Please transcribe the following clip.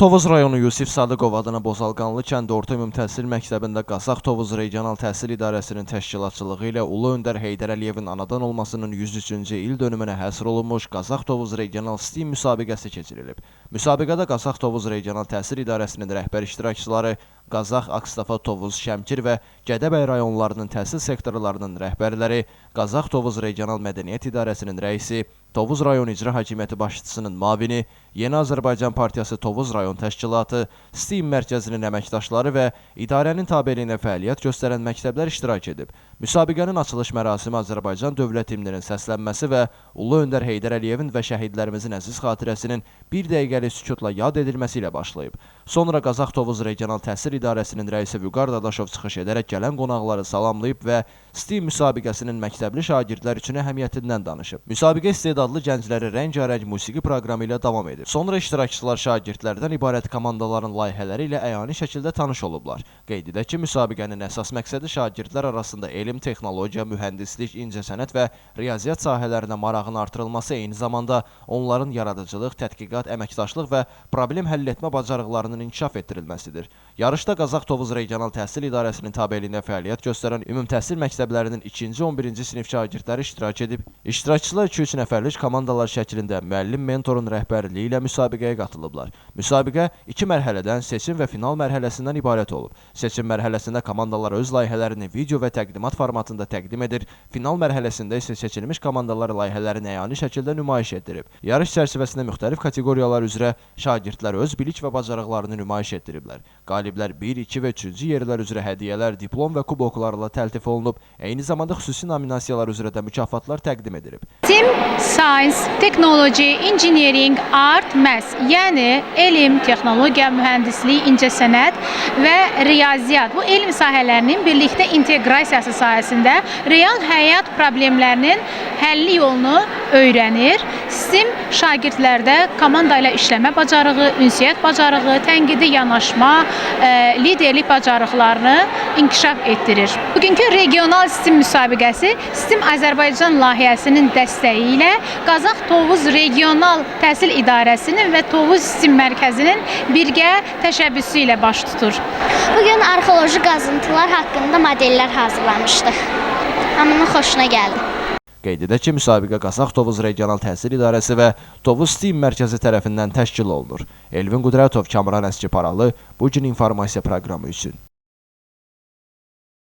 Tovuz rayonu Yusif Sadıqov adına Bozalqanlı kənd orta ümumi təhsil məktəbində Qazax Tovuz Regional Təhsil İdarəsinin təşkilatçılığı ilə Ulu Öndər Heydər Əliyevin anadan olmasının 103-cü il dönümünə həsr olunmuş Qazax Tovuz Regional STEAM müsabiqəsi keçirilib. Müsabiqədə Qazax Tovuz Regional Təhsil İdarəsinin rəhbər iştirakçıları, Qazax, Akstafa, Tovuz, Şəmkir və Gədəbəy rayonlarının təhsil sektorlarının rəhbərləri, Qazax Tovuz Regional Mədəniyyət İdarəsinin rəisi, Tovuz rayon icra hakimiyyəti başçısının mavini, Yeni Azərbaycan Partiyası Tovuz rayon təşkilatı, STEAM mərkəzinin əməkdaşları və idarənin tabeliyinə fəaliyyət göstərən məktəblər iştirak edib. Müsabiqənin açılış mərasimi Azərbaycan dövlət himninin səslənməsi və Ulu Öndər Heydər Əliyevin və şəhidlərimizin əziz xatirəsinin bir dəqiqəlik sükutla yad edilməsi ilə başlayıb. Sonra Qazax Tovuz Regional Təhsil İdarəsinin rəisi Vüqar Dadaşov çıxış edərək gələn qonaqları salamlayıb və STEAM müsabiqəsinin məktəbli şagirdlər üçün əhəmiyyətindən danışıb. Müsabiqə istedadlı gəncləri rəngarəng musiqi proqramı ilə davam edir. Sonra iştirakçılar şagirdlərdən ibarət komandaların layihələri ilə əyani şəkildə tanış olublar. Qeyd edək ki, müsabiqənin əsas məqsədi şagirdlər arasında elm, texnologiya, mühəndislik, incəsənət və riyaziyyat sahələrinə marağın artırılması, eyni zamanda onların yaradıcılıq, tədqiqat, əməkdaşlıq və problem həll etmə bacarıqlarının inkişaf etdirilməsidir. Yarışda Qazax Tovuz Regional Təhsil İdarəsinin tabeliyində fəaliyyət göstərən ümumi təhsil məktəblərinin 2-ci 11-ci sinif şagirdləri iştirak edib. İştirakçılar 2-3 nəfərlik komandalar şəklində müəllim mentorun rəhbərliyi ilə müsabiqəyə qatılıblar. Müsabiqə 2 mərhələdən seçim və final mərhələsindən ibarət olub. Seçim mərhələsində komandalar öz layihələrini video və təqdimat formatında təqdim edir. Final mərhələsində isə seçilmiş komandalar layihələrini əyani şəkildə nümayiş etdirib. Yarış çərçivəsində müxtəlif kateqoriyalar üzrə şagirdlər öz bilik və bacarıqlarını nümayiş etdiriblər. Qaliblər 1, 2 və 3-cü yerlər üzrə hədiyyələr, diplom və kuboklarla təltif olunub. Eyni zamanda xüsusi nominasiyalar üzrə də mükafatlar təqdim edilib. STEM, Science, Technology, Engineering, Art, Math, yəni elm, texnologiya, mühəndislik, incəsənət və riyaziyyat. Bu elm sahələrinin birlikdə inteqrasiyası sayəsində real həyat problemlərinin həlli yolunu öyrənir. STEM şagirdlərdə komanda ilə işləmə bacarığı, ünsiyyət bacarığı, tənqidi yanaşma, liderlik bacarıqlarını inkişaf etdirir. Bugünkü regional STEM müsabiqəsi STEM Azərbaycan layihəsinin dəstəyi ilə Qazax Tovuz Regional Təhsil İdarəsinin və Tovuz STEM mərkəzinin birgə təşəbbüsü ilə baş tutur. Bugün arxeoloji qazıntılar haqqında modellər hazırlamışdıq. Hamının xoşuna gəldi. Qeyd edək ki, müsabiqə Qazax Tovuz Regional Təhsil İdarəsi və Tovuz STEAM mərkəzi tərəfindən təşkil olunur. Elvin Qudrətov, Kamran Əski Paralı, Bu gün informasiya proqramı üçün.